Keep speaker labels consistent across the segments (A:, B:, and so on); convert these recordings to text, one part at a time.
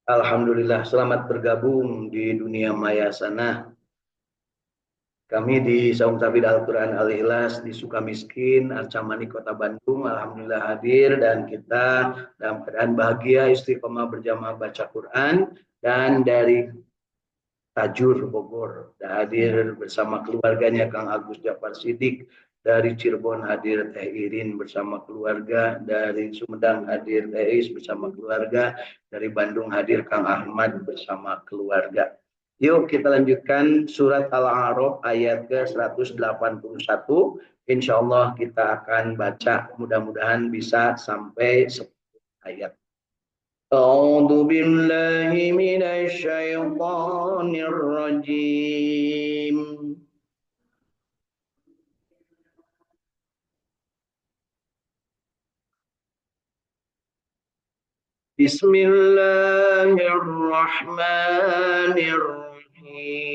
A: Alhamdulillah, selamat bergabung di dunia maya sana. Kami di Saung Tabid Al-Quran Al-Ikhlas di Sukamiskin, Arcamani, Kota Bandung. Alhamdulillah hadir dan kita dalam keadaan bahagia istiqomah berjamaah baca Quran. Dan dari Tajur Bogor hadir bersama keluarganya Kang Agus Jafar Sidik. Dari Cirebon hadir Teh Irin bersama keluarga. Dari Sumedang hadir Teh Is bersama keluarga. Dari Bandung hadir Kang Ahmad bersama keluarga. Yuk kita lanjutkan surat Al-A'raf ayat ke-181. Insya Allah kita akan baca, mudah-mudahan bisa sampai 10 ayat. أعوذ بالله من الشيطان الرجيم بسم الله الرحمن الرحيم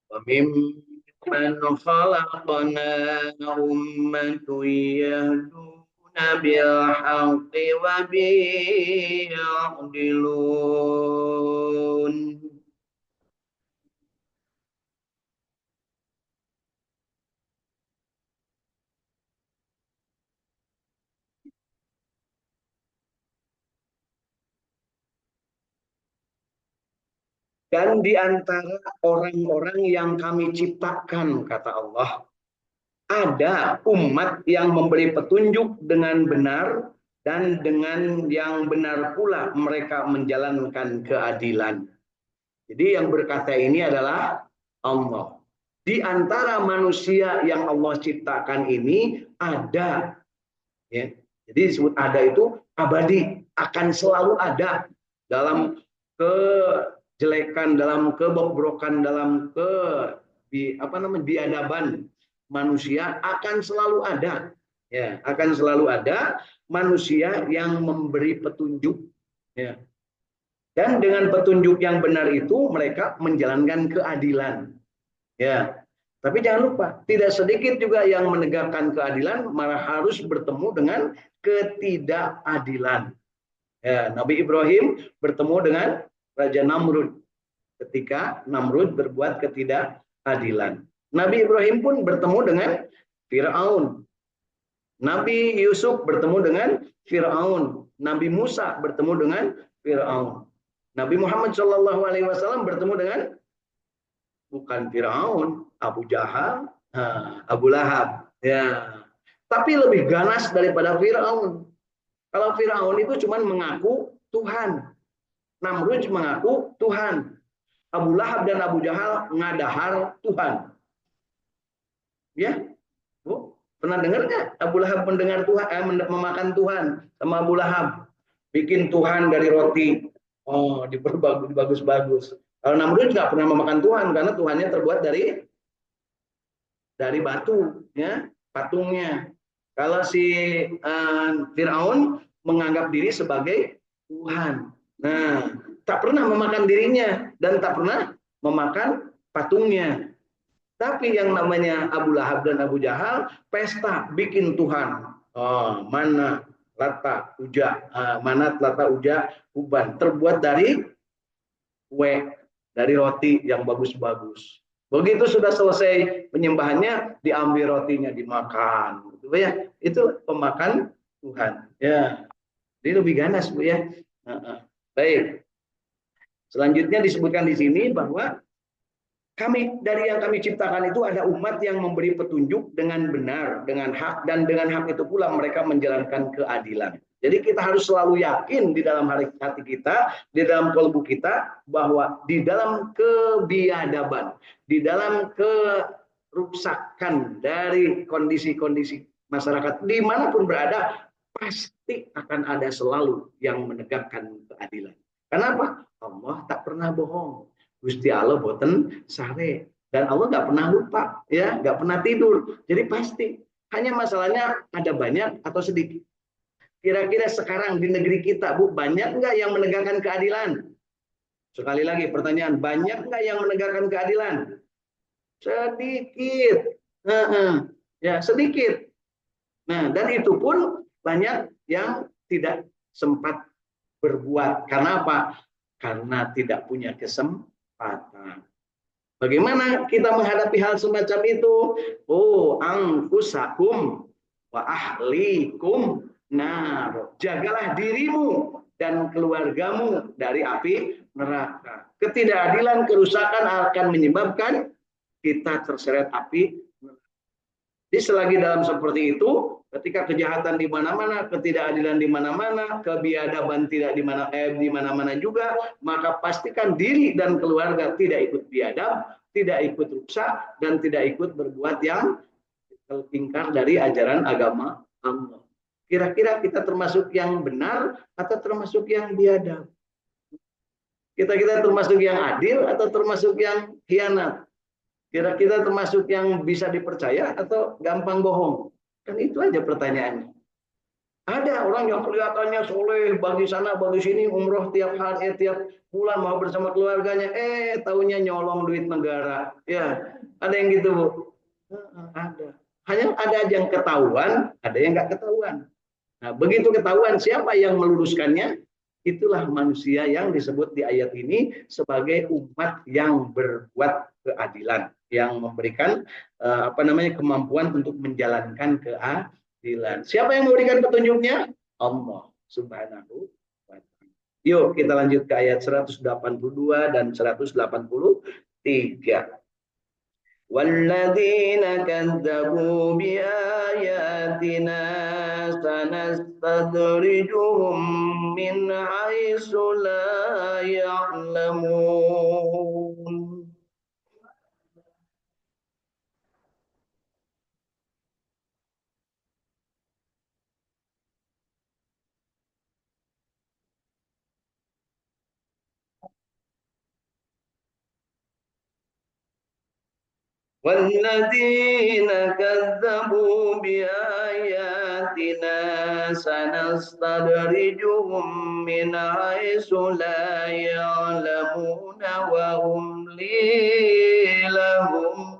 A: وممن خلقنا أمة يهدون بالحق وبه يعدلون. Dan di antara orang-orang yang kami ciptakan, kata Allah, ada umat yang memberi petunjuk dengan benar, dan dengan yang benar pula mereka menjalankan keadilan. Jadi yang berkata ini adalah Allah. Di antara manusia yang Allah ciptakan ini ada, ya. Jadi disebut ada itu abadi, akan selalu ada dalam kejelekan, dalam kebobrokan, dalam biadaban manusia akan selalu ada, ya, akan selalu ada manusia yang memberi petunjuk, ya. Dan dengan petunjuk yang benar itu mereka menjalankan keadilan, ya. Tapi jangan lupa, tidak sedikit juga yang menegakkan keadilan malah harus bertemu dengan ketidakadilan. Ya, Nabi Ibrahim bertemu dengan Raja Namrud ketika Namrud berbuat ketidakadilan. Nabi Ibrahim pun bertemu dengan Fir'aun. Nabi Yusuf bertemu dengan Fir'aun. Nabi Musa bertemu dengan Fir'aun. Nabi Muhammad SAW bertemu dengan bukan Fir'aun, Abu Jahal, Abu Lahab. Ya. Tapi lebih ganas daripada Fir'aun. Kalau Fir'aun itu cuma mengaku Tuhan. Namrud mengaku Tuhan. Abu Lahab dan Abu Jahal ngadahar Tuhan. Ya, Bu, pernah dengar nggak Abu Lahab mendengar Tuhan, memakan Tuhan sama Abu Lahab, bikin Tuhan dari roti, dibagus-bagus. Kalau Namrud nggak pernah memakan Tuhan karena Tuhannya terbuat dari batu, ya, patungnya. Kalau si Fir'aun menganggap diri sebagai Tuhan. Nah, tak pernah memakan dirinya dan tak pernah memakan patungnya. Tapi yang namanya Abu Lahab dan Abu Jahal pesta bikin Tuhan. Mana lata uja, manat lata uja uban, terbuat dari kue, dari roti yang bagus-bagus. Begitu sudah selesai penyembahannya, diambil rotinya dimakan, gitu ya. Itu pemakan Tuhan. Ya, ini lebih ganas, Bu, ya. Baik. Selanjutnya disebutkan di sini bahwa dari yang kami ciptakan itu ada umat yang memberi petunjuk dengan benar, dengan hak, dan dengan hak itu pula mereka menjalankan keadilan. Jadi kita harus selalu yakin di dalam hati kita, di dalam kalbu kita, bahwa di dalam kebiadaban, di dalam kerusakan dari kondisi-kondisi masyarakat dimanapun berada, pasti akan ada selalu yang menegakkan keadilan. Kenapa? Allah tak pernah bohong. Gusti Allah boten sare, dan Allah nggak pernah lupa, ya, nggak pernah tidur. Jadi pasti. Hanya masalahnya ada banyak atau sedikit. Kira-kira sekarang di negeri kita, Bu, banyak nggak yang menegakkan keadilan? Sekali lagi pertanyaan, banyak nggak yang menegakkan keadilan? Sedikit. Ya, sedikit. Nah, dan itu pun banyak yang tidak sempat berbuat. Karena apa? Karena tidak punya kesempatan. Bagaimana kita menghadapi hal semacam itu? Oh, angkusakum wa ahlikum nar. Jagalah dirimu dan keluargamu dari api neraka. Ketidakadilan, kerusakan akan menyebabkan kita terseret api. Jadi selagi dalam seperti itu, ketika kejahatan di mana-mana, ketidakadilan di mana-mana, kebiadaban tidak di mana-mana juga, maka pastikan diri dan keluarga tidak ikut biadab, tidak ikut rusak, dan tidak ikut berbuat yang ingkar dari ajaran agama Allah. Kira-kira kita termasuk yang benar atau termasuk yang biadab? Kita termasuk yang adil atau termasuk yang khianat? Kira-kira termasuk yang bisa dipercaya atau gampang bohong? Kan itu aja pertanyaannya. Ada orang yang kelihatannya soleh, bagi sana, bagi sini, umroh tiap hari, tiap bulan mau bersama keluarganya, taunya nyolong duit negara. Ya, ada yang gitu, Bu. Ada. Hanya ada yang ketahuan, ada yang nggak ketahuan. Nah, begitu ketahuan siapa yang meluruskannya, itulah manusia yang disebut di ayat ini sebagai umat yang berbuat keadilan, yang memberikan kemampuan untuk menjalankan keadilan. Siapa yang memberikan petunjuknya? Allah Subhanahu wa taala. Yuk kita lanjut ke ayat 182 dan 183. والذين كذبوا بآياتنا سنستدرجهم من حيث لا يعلمون. والذين كذبوا بآياتنا سنستدرجهم من حيث لا يعلمون وأملي لهم.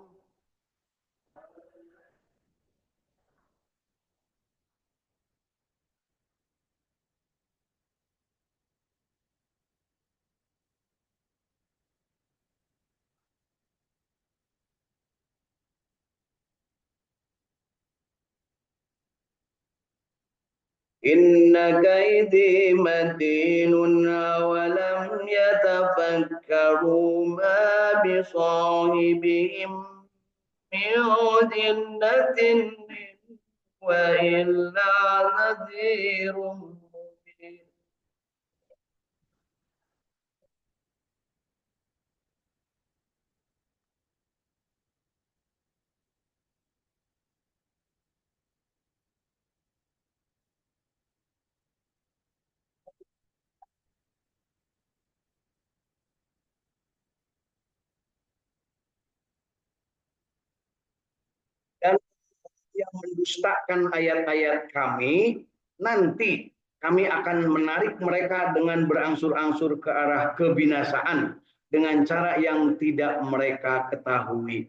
A: إن كيدي متين ولم يتفكروا ما بصاحبهم من جنة وإلا نذير مبين. Dan yang mendustakan ayat-ayat kami, nanti kami akan menarik mereka dengan berangsur-angsur ke arah kebinasaan dengan cara yang tidak mereka ketahui.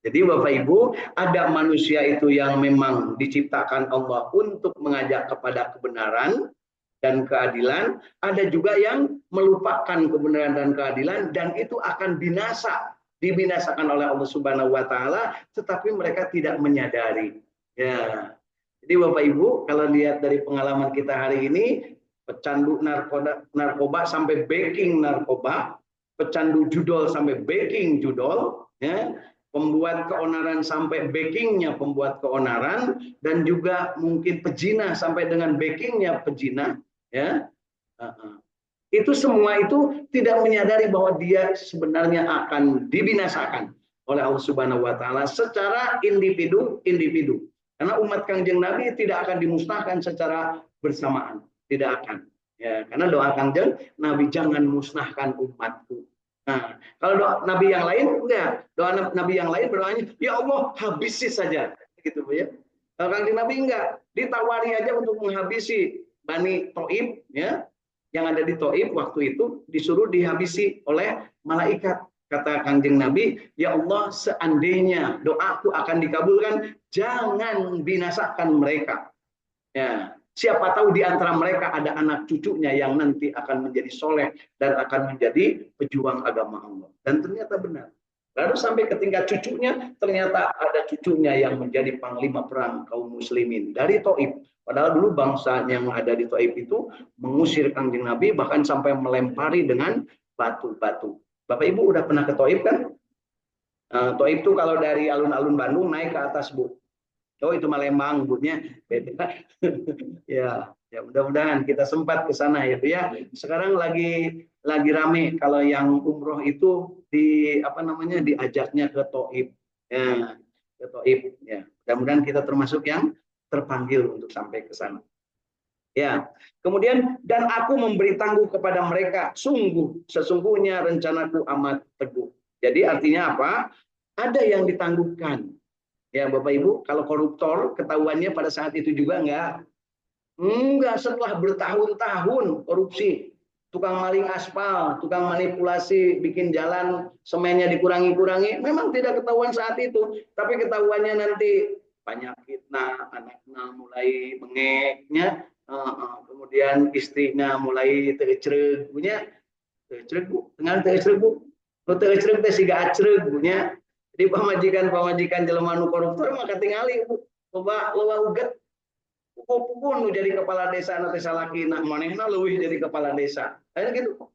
A: Jadi Bapak Ibu, ada manusia itu yang memang diciptakan Allah untuk mengajak kepada kebenaran dan keadilan, ada juga yang melupakan kebenaran dan keadilan dan itu akan binasa, dibinasakan oleh Allah Subhanahu wa taala, tetapi mereka tidak menyadari. Ya. Jadi Bapak Ibu, kalau lihat dari pengalaman kita hari ini, pecandu narkoba sampai backing narkoba, pecandu judol sampai backing judol, ya, pembuat keonaran sampai backingnya pembuat keonaran, dan juga mungkin pezina sampai dengan backingnya pezina, ya. Itu semua itu tidak menyadari bahwa dia sebenarnya akan dibinasakan oleh Allah Subhanahu wa taala secara individu. Karena umat Kangjeng Nabi tidak akan dimusnahkan secara bersamaan, tidak akan. Ya, karena doa Kangjeng Nabi, jangan musnahkan umatku. Nah, kalau doa Nabi yang lain enggak, doa Nabi yang lain berdoanya, ya Allah habisi saja, gitu ya. Kalau Kangjeng Nabi enggak, ditawari aja untuk menghabisi Bani Thaib, ya, yang ada di Thaib waktu itu disuruh dihabisi oleh malaikat. Kata Kanjeng Nabi, ya Allah, seandainya doaku akan dikabulkan, jangan binasakan mereka. Ya, siapa tahu di antara mereka ada anak cucunya yang nanti akan menjadi soleh dan akan menjadi pejuang agama Allah. Dan ternyata benar. Lalu sampai ke tingkat cucunya, ternyata ada cucunya yang menjadi panglima perang kaum muslimin dari Taif. Padahal dulu bangsa yang ada di Taif itu mengusir Kanjeng Nabi, bahkan sampai melempari dengan batu-batu. Bapak Ibu udah pernah ke Taif kan? Taif itu kalau dari alun-alun Bandung naik ke atas, Bu. Oh, itu Palembang, bunya beda. Ya, ya mudah-mudahan kita sempat ke sana ya, Bu ya. Sekarang lagi rame kalau yang umroh itu di apa namanya diajaknya ke Taif. Ya, ke Taif ya. Mudah-mudahan kita termasuk yang terpanggil untuk sampai ke sana. Ya, kemudian dan aku memberi tangguh kepada mereka, sesungguhnya rencanaku amat teguh. Jadi artinya apa? Ada yang ditangguhkan. Ya, Bapak Ibu, kalau koruptor ketahuannya pada saat itu juga enggak setelah bertahun-tahun korupsi, tukang maling aspal, tukang manipulasi, bikin jalan semennya dikurangi-kurangi, memang tidak ketahuan saat itu, tapi ketahuannya nanti penyakit, anaknya mulai bengeknya, kemudian istrinya mulai tercereg, punya tercereg bu, dengan tercereg bu, tercereg teh siga acreg punya. Jadi pamajikan jelema nu koruptor maka tingali bu, loba uget pupun nu jadi kepala desa nanti salaki nak manehna leuwih jadi kepala desa. Akhirnya gitu.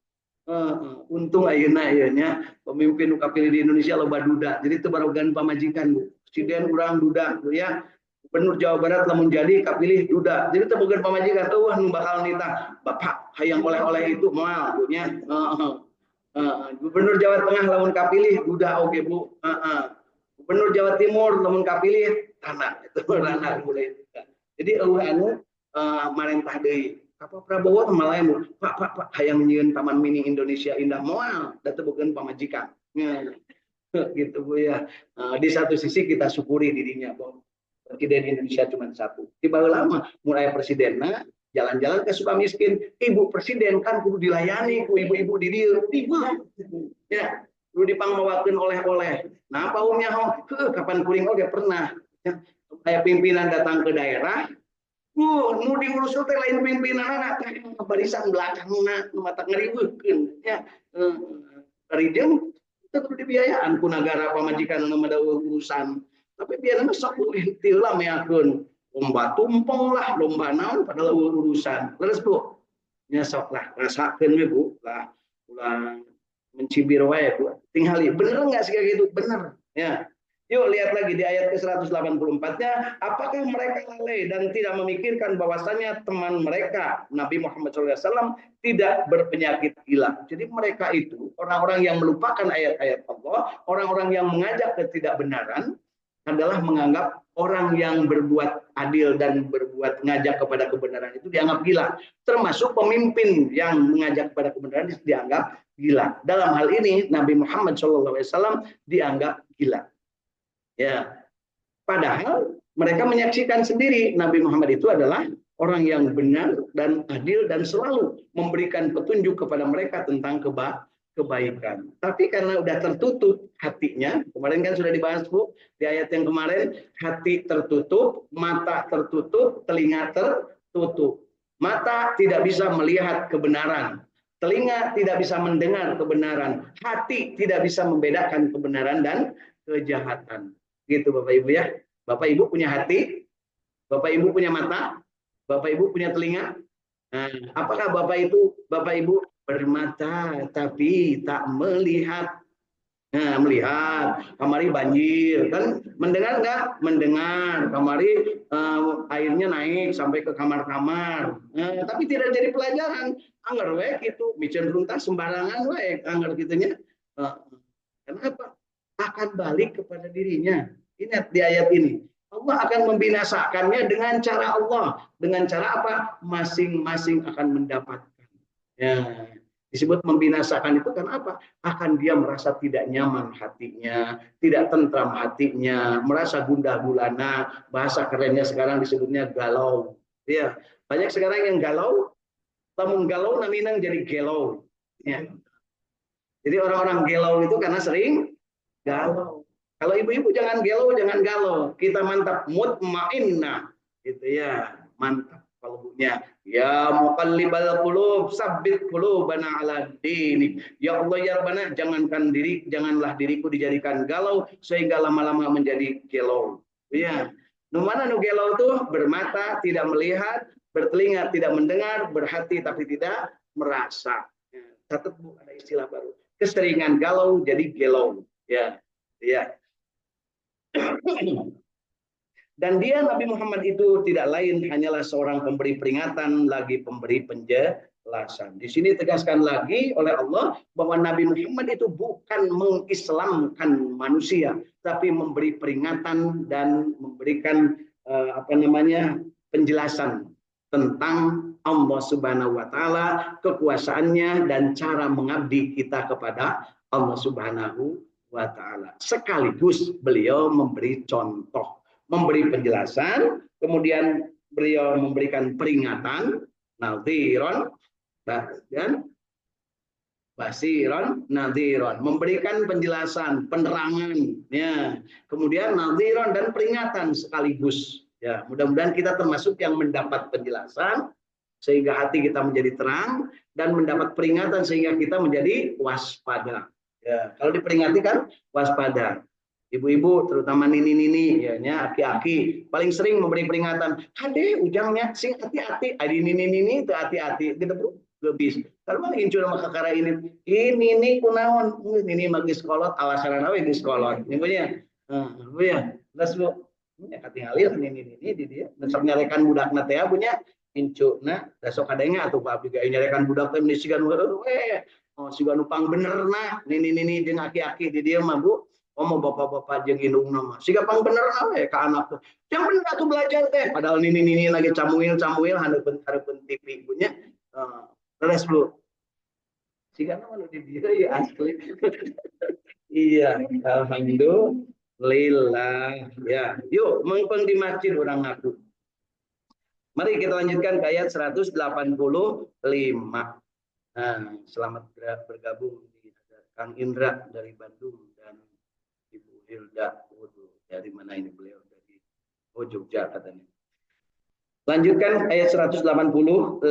A: Untung ayeuna nya pemimpin nu kapilih di Indonesia loba duda. Jadi itu barogan pamajikan bu. Presiden urang duda bu ya. Gubernur Jawa Barat lamun jadi kapilih duda. Jadi itu bukan pamajikan tuh nu bakal nitah Bapak hayang oleh-oleh itu moal bu nya. Gubernur Jawa Tengah lamun kapilih duda oke bu. Gubernur Jawa Timur lamun kapilih tanah itu ranah mulai. Jadi anu marentah deui. Apa Prabowo malah Pak hayang nyieun Taman Mini Indonesia Indah moal da teu beukeun pamajikan. Gitu Bu ya. Di satu sisi kita syukuri dirinya bahwa presiden Indonesia cuma satu. Di baheula lama mulai presidenna jalan-jalan ke Sukamiskin, ibu presiden kan kudu dilayani ku ibu-ibu di dieu. Ya, kudu dipangmawakeun oleh-oleh. Nah, paumnya kapan kuring oge pernah. Ya, kayak pimpinan datang ke daerah, nu diurus teh lain pimpinan barisan belakang nu mata ngeribeukkeun ya. Rideung itu kudu dibiayaan ku negara pamajikan nu ada urusan. Tapi biasanya sok intil lah meakeun lomba tumpeng lah, lomba naon padahal urusan. Terus Bu, nya sok lah rasakeun we Bu lah ulah mencibir wae Bu. Tingali bener enggak sih kayak gitu? Bener ya. Yuk lihat lagi di ayat ke-184-nya, apakah mereka lalai dan tidak memikirkan bahwasannya teman mereka Nabi Muhammad SAW tidak berpenyakit gila. Jadi mereka itu orang-orang yang melupakan ayat-ayat Allah, orang-orang yang mengajak ketidakbenaran adalah menganggap orang yang berbuat adil dan berbuat ngajak kepada kebenaran itu dianggap gila. Termasuk pemimpin yang mengajak kepada kebenaran dianggap gila. Dalam hal ini Nabi Muhammad SAW dianggap gila. Ya, padahal mereka menyaksikan sendiri Nabi Muhammad itu adalah orang yang benar dan adil dan selalu memberikan petunjuk kepada mereka tentang kebaikan. Tapi karena udah tertutup hatinya, kemarin kan sudah dibahas Bu di ayat yang kemarin, hati tertutup, mata tertutup, telinga tertutup. Mata tidak bisa melihat kebenaran, telinga tidak bisa mendengar kebenaran, hati tidak bisa membedakan kebenaran dan kejahatan. Gitu Bapak Ibu ya. Bapak Ibu punya hati, Bapak Ibu punya mata, Bapak Ibu punya telinga. Nah, apakah Bapak Ibu bermata tapi tak melihat? Nah, melihat kamari banjir kan, mendengar enggak? Mendengar. Kamari airnya naik sampai ke kamar-kamar. Tapi tidak jadi pelajaran. Angger we gitu, micen runtas sembarangan we angger kitunya. Kenapa? Akan balik kepada dirinya. Ingat di ayat ini. Allah akan membinasakannya dengan cara Allah. Dengan cara apa? Masing-masing akan mendapatkan. Ya, disebut membinasakan itu kan apa? Akan dia merasa tidak nyaman hatinya, tidak tentram hatinya, merasa gundah gulana. Bahasa kerennya sekarang disebutnya galau. Ya, banyak sekarang yang galau. Lamun galau naminang jadi gelau. Ya. Jadi orang-orang galau itu karena sering galau. Kalau ibu-ibu jangan galau, jangan galau. Kita mantap mutmainnah gitu ya. Mantap kalbunya. Ya muqallibal qulub, sabbit qulubana ala dinik. Ya Allah ya Rabbana, janganlah diriku dijadikan galau sehingga lama-lama menjadi galau. Ya. Nu mana nu galau tuh bermata tidak melihat, bertelinga tidak mendengar, berhati tapi tidak merasa. Ya. Catat Bu, ada istilah baru. Keseringan galau jadi galau. Ya. Ya. Dan dia Nabi Muhammad itu tidak lain hanyalah seorang pemberi peringatan lagi pemberi penjelasan. Di sini tegaskan lagi oleh Allah bahwa Nabi Muhammad itu bukan mengislamkan manusia, tapi memberi peringatan dan memberikan penjelasan tentang Allah Subhanahu wa taala, kekuasaannya dan cara mengabdi kita kepada Allah Subhanahu wa taala. Sekaligus beliau memberi contoh, memberi penjelasan, kemudian beliau memberikan peringatan, nadhiron dan basiron, nadhiron, memberikan penjelasan, penerangan, ya. Kemudian nadhiron dan peringatan sekaligus. Ya, mudah-mudahan kita termasuk yang mendapat penjelasan sehingga hati kita menjadi terang dan mendapat peringatan sehingga kita menjadi waspada. Ya, kalau diperingati kan waspada. Ibu-ibu terutama nini-nini ya aki-aki paling sering memberi peringatan. Hade ujangnya sing hati-hati, adi nini-nini itu hati-hati gitu bro. Lebih. Kalau ingin curang maka kakara ini kunaon, ini magis kolot alasan nawe di sekolot. Ini punya. Bu ya. Terus Bu, ya katingalil nini di dia. Besok nyarekan budak teh punya incuna, besok kadangnya atau Pak juga nyarekan budak teh meni sigan oh sigan upang bener nah nini jeung aki-aki di dia mah Bu. Mau bapak-bapak jeung indung nama. Siga pang bener we ka anak tuh. Yang bener atuh belajar teh. Padahal nini lagi camuil handeupeun TV punya. Terus Bu. Siga nama di dia ya asli. Iya, alhamdulillah. Ya, yuk mengpeng di masjid orang ngaku. Mari kita lanjutkan ke ayat 185. Nah, selamat bergabung di Kang Indra dari Bandung dan Ibu Hilda. Dari mana ini beliau? Dari Jogja katanya. Lanjutkan ayat 185.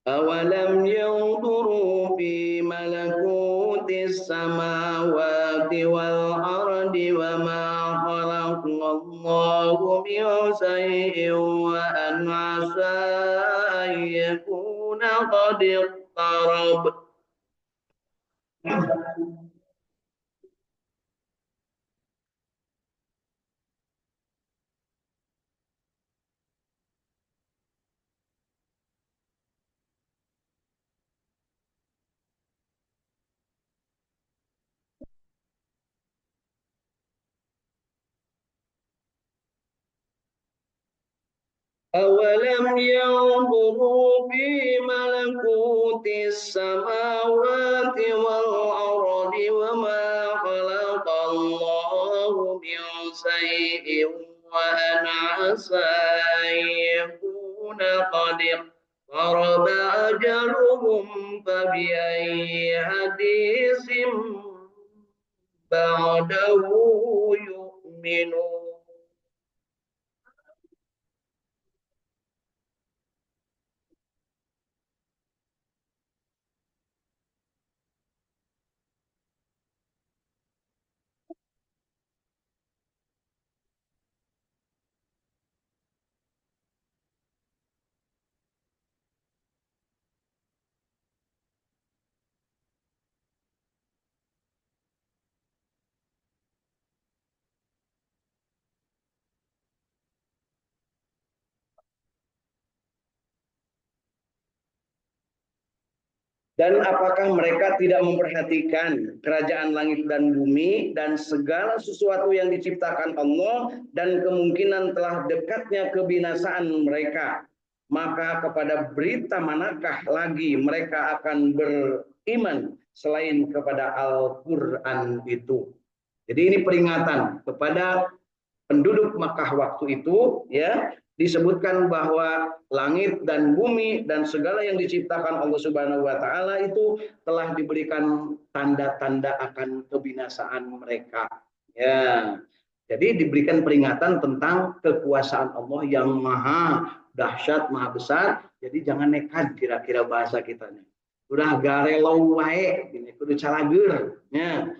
A: Awalam yanzuru fi malakutis samawati wal ardi wa ma khalaqallahu min shay'in wa an 'asa an yakuna qad iqtarab. Awalam yanzuru fi malakutis samawati wal ardi wa ma khalaqallahu min shay'in wa an 'asa yakuna qad qaraba ajaluhum fa bi ayyi hadisin ba'dahu yu'minun. Dan apakah mereka tidak memperhatikan kerajaan langit dan bumi dan segala sesuatu yang diciptakan Allah dan kemungkinan telah dekatnya kebinasaan mereka? Maka kepada berita manakah lagi mereka akan beriman selain kepada Al-Quran itu? Jadi ini peringatan kepada penduduk Makkah waktu itu, ya, disebutkan bahwa langit dan bumi dan segala yang diciptakan Allah Subhanahu wa taala itu telah diberikan tanda-tanda akan kebinasaan mereka. Ya. Jadi diberikan peringatan tentang kekuasaan Allah yang maha dahsyat, maha besar. Jadi jangan nekat kira-kira bahasa kita nih. Udah garelau wae, ini kudu calagur. Ya.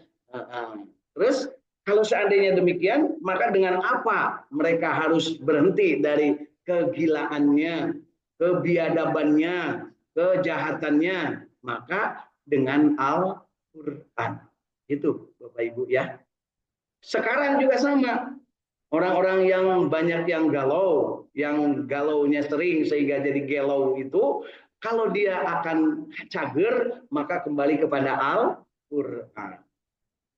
A: Terus kalau seandainya demikian, maka dengan apa mereka harus berhenti dari kegilaannya, kebiadabannya, kejahatannya? Maka dengan Al-Quran. Itu Bapak Ibu ya. Sekarang juga sama. Orang-orang yang banyak yang galaunya sering sehingga jadi gelau itu, kalau dia akan cager, maka kembali kepada Al-Quran.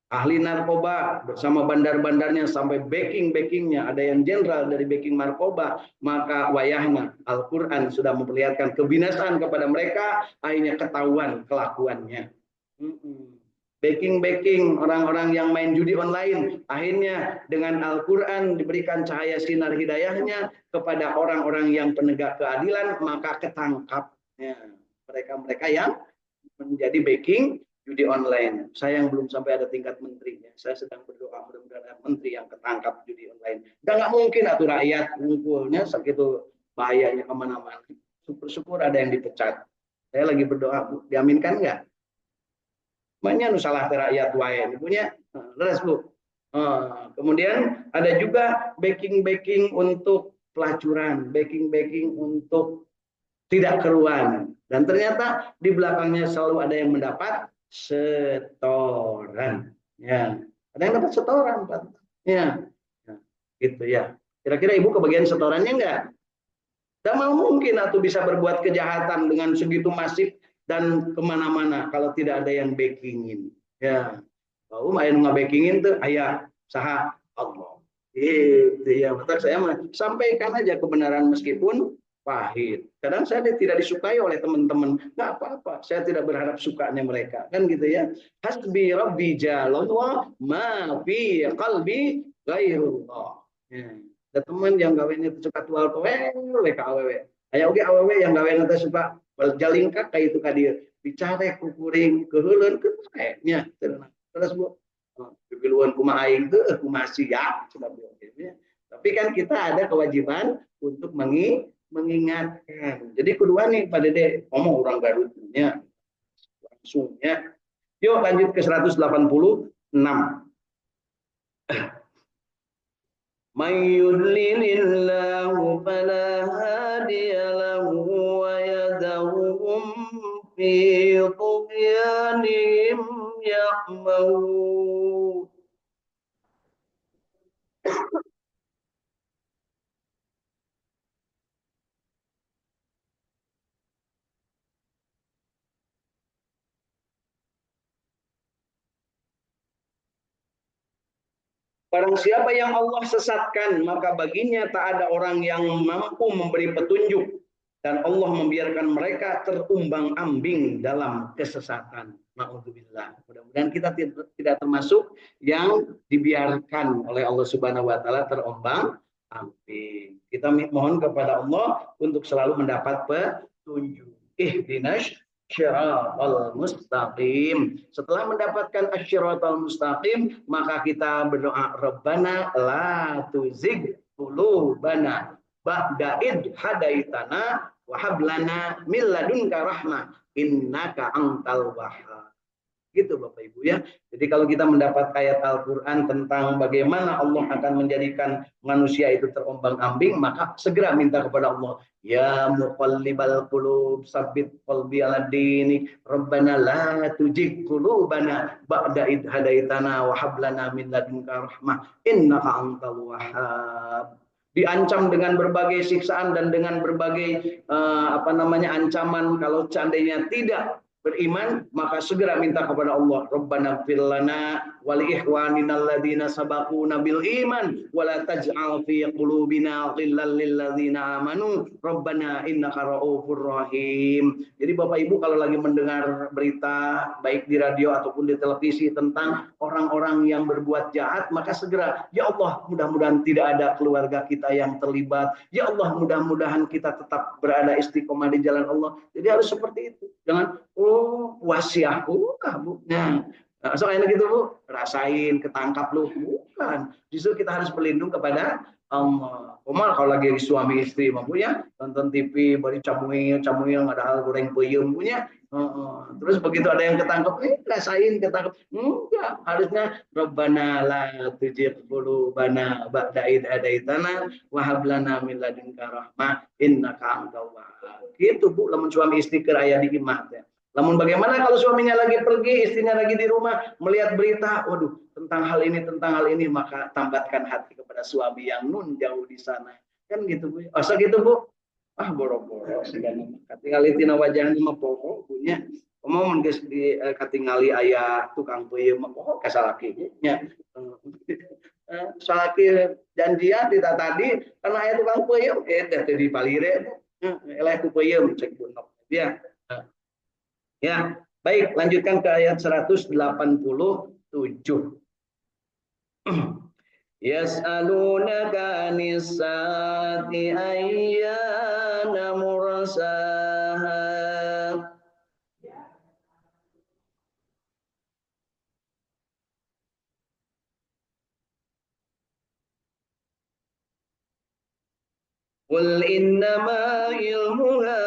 A: Ahli narkoba bersama bandar-bandarnya sampai backing-backingnya, ada yang jenderal dari backing narkoba, maka wayahna Al-Quran sudah memperlihatkan kebinasaan kepada mereka, akhirnya ketahuan kelakuannya. Backing orang-orang yang main judi online, akhirnya dengan Al-Quran diberikan cahaya sinar hidayahnya kepada orang-orang yang penegak keadilan, maka ketangkapnya mereka-mereka yang menjadi backing judi online. Saya yang belum sampai ada tingkat menterinya. Saya sedang berdoa mudah-mudahan menteri yang ketangkap judi online. Dan nggak mungkin atuh rakyat ngumpulnya segitu bahayanya kemana-mana. Syukur-syukur ada yang dipecat. Saya lagi berdoa, Bu. Diaminkan nggak? Makanya nu salah rakyat wae punya. Leres Bu. Kemudian ada juga backing untuk pelacuran, backing untuk tidak keruan. Dan ternyata di belakangnya selalu ada yang mendapat setoran. Ya, ada yang dapat setoran, Pak. Ya, gitu ya. Kira-kira Ibu kebagian setorannya enggak? Tidak mau mungkin atau bisa berbuat kejahatan dengan segitu masif dan kemana-mana kalau tidak ada yang backingin. Ya, kalau main nggak backingin tuh, ayah saha Allah. Itu ya, betul saya sampaikan aja kebenaran meskipun pahit. Kadang saya tidak disukai oleh teman-teman. Nggak apa-apa, saya tidak berharap sukanya mereka. Kan gitu ya. Hasbi rabbi jalallah ma fi qalbi ghairullah. Ya. Ada teman yang gawenya suka tual toel ke awewe. Aya oge awewe yang gawena teh suka jalingkak kayak itu ka dieu. Dicare ku kuring keuleun ke nya. Terus Bu, kegeluan kumaha aing teh kumaha siap sebab ya. Tapi kan kita ada kewajiban untuk mengingatkan. Jadi kedua nih Pak Dede ngomong orang Garutnya langsungnya. Yuk lanjut ke 186. May yudlilillahu fala hadiyalahu wa yadahum fi tughyanihim ya'mahun. Barang siapa yang Allah sesatkan, maka baginya tak ada orang yang mampu memberi petunjuk. Dan Allah membiarkan mereka terumbang-ambing dalam kesesatan. Na'udzubillah. Mudah-mudahan kita tidak termasuk yang dibiarkan oleh Allah Subhanahu wa taala terumbang-ambing. Kita mohon kepada Allah untuk selalu mendapat petunjuk. Ihdinas syiratal mustaqim. Setelah mendapatkan asyiratal mustaqim, maka kita berdoa Rabbana la tuzigh qulubana ba'da id hadaitana wa hab lana min ladunka rahmah innaka antal wahhab. Gitu Bapak Ibu ya. Jadi kalau kita mendapat ayat Al-Quran tentang bagaimana Allah akan menjadikan manusia itu terombang-ambing, maka segera minta kepada Allah, ya muqallibal qulub sabbit qalbi ala dini rabbana la tuzigh qulubana ba'da id hadaitana wa hab lana min ladunka rahmah innaka antal wahhab. Diancam dengan berbagai siksaan dan dengan berbagai ancaman kalau seandainya tidak beriman, maka segera minta kepada Allah, Rabbana ighfir lana wa li ikhwanina alladziina sabaquna bil iman wa la taj'al fi qulubina ghillan lil ladzina amanu Rabbana innaka ra'ufur rahim. Jadi Bapak Ibu kalau lagi mendengar berita baik di radio ataupun di televisi tentang orang-orang yang berbuat jahat, maka segera, ya Allah, mudah-mudahan tidak ada keluarga kita yang terlibat. Ya Allah, mudah-mudahan kita tetap berada istiqomah di jalan Allah. Jadi harus seperti itu. Jangan oh, wasiah bukan, Bu. Nah, soalnya gitu, Bu. Rasain, ketangkap lu. Bukan. Justru kita harus berlindung kepada Allah. Omar kalau lagi suami istri punya nonton TV baru camuyil nggak ada hal goreng peyem punya. Terus begitu ada yang ketangkep, rasain ketangkep. Enggak, harusnya Rabbana la tuzigh qulubana ba'da idh hadaitana wa hab lana min ladunka rahmah innaka antal wahhab. Gitu, Bu, lamun suami istri ke aya di imah teh. Namun bagaimana kalau suaminya lagi pergi, istrinya lagi di rumah, melihat berita, waduh, tentang hal ini, maka tambatkan hati kepada suami yang nun jauh di sana. Kan gitu, Bu. Asa gitu, Bu. Ah, boro-boro segala katingali tina wajahna mah pokok punya. Mau geus di katingali aya tukang peuyeum mah pokok kasalaki nya. Salaki janjian kita tadi karena aya tukang peuyeum dah teu dipalire. Eleh ku peuyeum cek bunok. Ya. Ya, baik, lanjutkan ke ayat 187. Yas'alunaka anis-saati ayyana mursaha. Qul innama ilmuha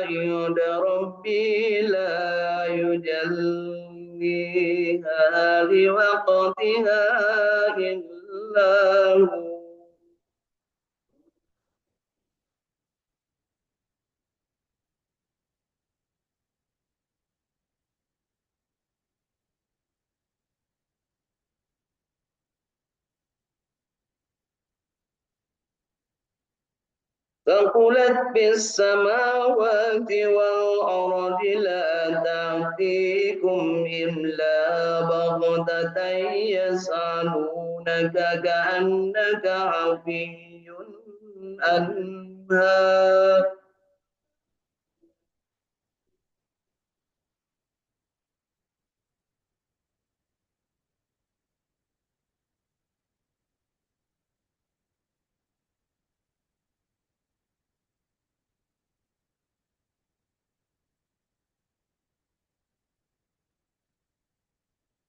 A: inda rabbi la yujalliha liwaqtiha illa hu. ثقلت في السماوات والأرض لا تأتيكم إلا بغتة يسألونك كأنك عفي عنها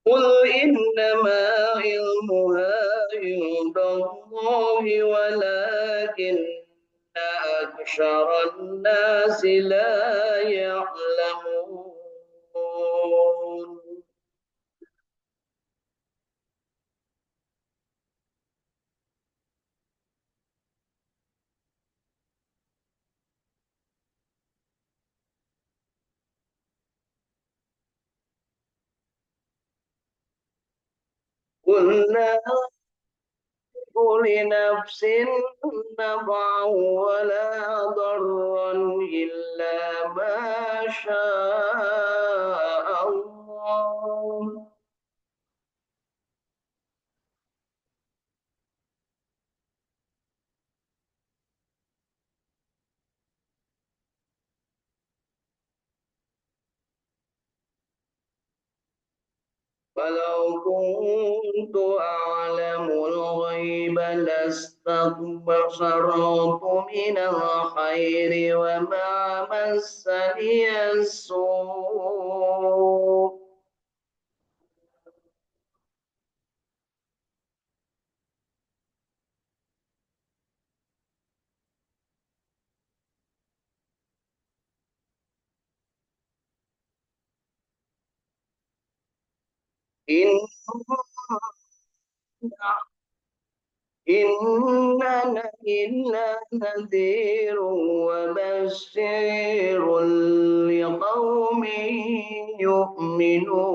A: قل إنما علمها عند الله ولكن أكثر الناس لا يعلمون. قلنا لنفس نفعا ولا ضرا إلا ما شاء الله. ولو كنت أعلم الغيب لاستكبرت من الخير وما مسني السوء. إن إننا إلا نذير وبشير لقوم يؤمنون.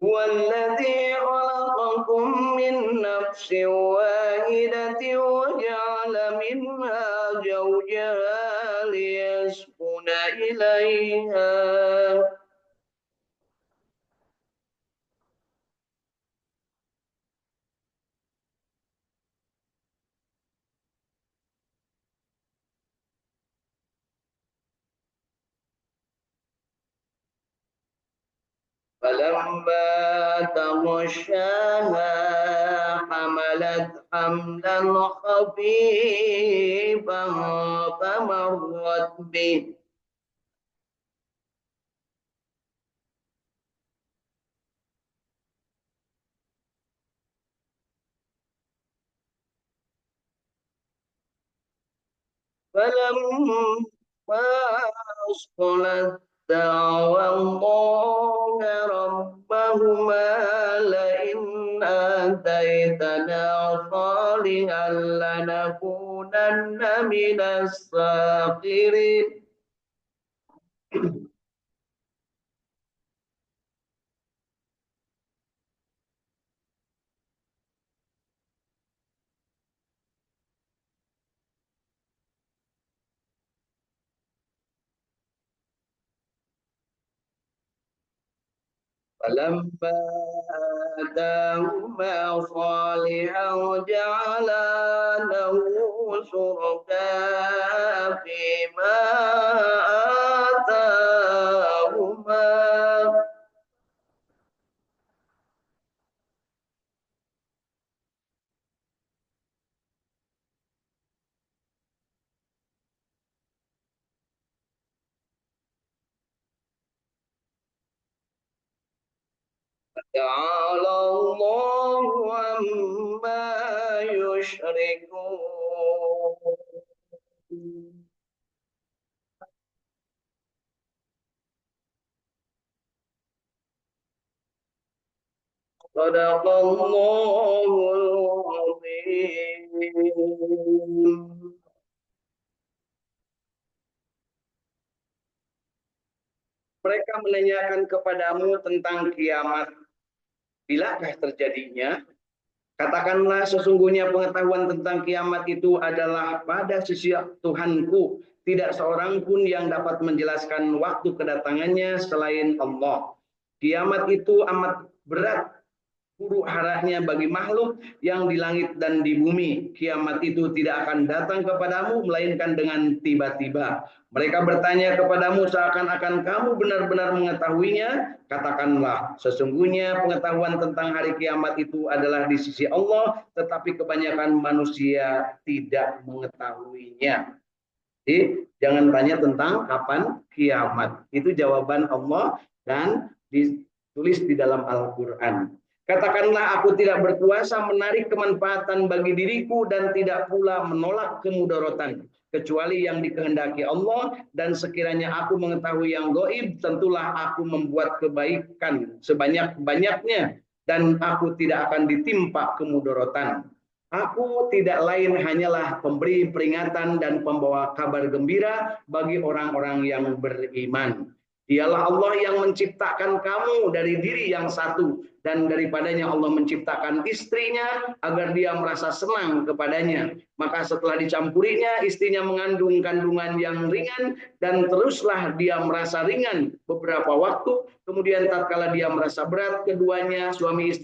A: Huwallazi khalaqakum min nafsin wahidatin wa ja'ala minha zawjaha liyaskuna ilaiha. فلما تغشاها حملت حملا خفيفا فمرت به فلما أثقلت دعوى الله ربهما لئن آتيتنا صالحا لنكونن من الساخرين. فلما آتاهما صالحا جعلا له شركاء فيما آتاهما. تعالى الله عما يشركون. صدق الله العظيم. Mereka menanyakan kepadamu tentang kiamat. Bilakah terjadinya? Katakanlah sesungguhnya pengetahuan tentang kiamat itu adalah pada sisi Tuhanku. Tidak seorang pun yang dapat menjelaskan waktu kedatangannya selain Allah. Kiamat itu amat berat huru haranya bagi makhluk yang di langit dan di bumi. Kiamat itu tidak akan datang kepadamu melainkan dengan tiba-tiba. Mereka bertanya kepadamu seakan-akan kamu benar-benar mengetahuinya. Katakanlah, sesungguhnya pengetahuan tentang hari kiamat itu adalah di sisi Allah, tetapi kebanyakan manusia tidak mengetahuinya. Jadi, jangan tanya tentang kapan kiamat. Itu jawaban Allah dan ditulis di dalam Al-Quran. Katakanlah aku tidak berkuasa menarik kemanfaatan bagi diriku dan tidak pula menolak kemudaratan kecuali yang dikehendaki Allah, dan sekiranya aku mengetahui yang gaib tentulah aku membuat kebaikan sebanyak-banyaknya dan aku tidak akan ditimpa kemudaratan. Aku tidak lain hanyalah pemberi peringatan dan pembawa kabar gembira bagi orang-orang yang beriman. Dialah Allah yang menciptakan kamu dari diri yang satu, dan daripadanya Allah menciptakan istrinya agar dia merasa senang kepadanya. Maka setelah dicampurinya, istrinya mengandung kandungan yang ringan, dan teruslah dia merasa ringan beberapa waktu. Kemudian tatkala dia merasa berat, keduanya suami istri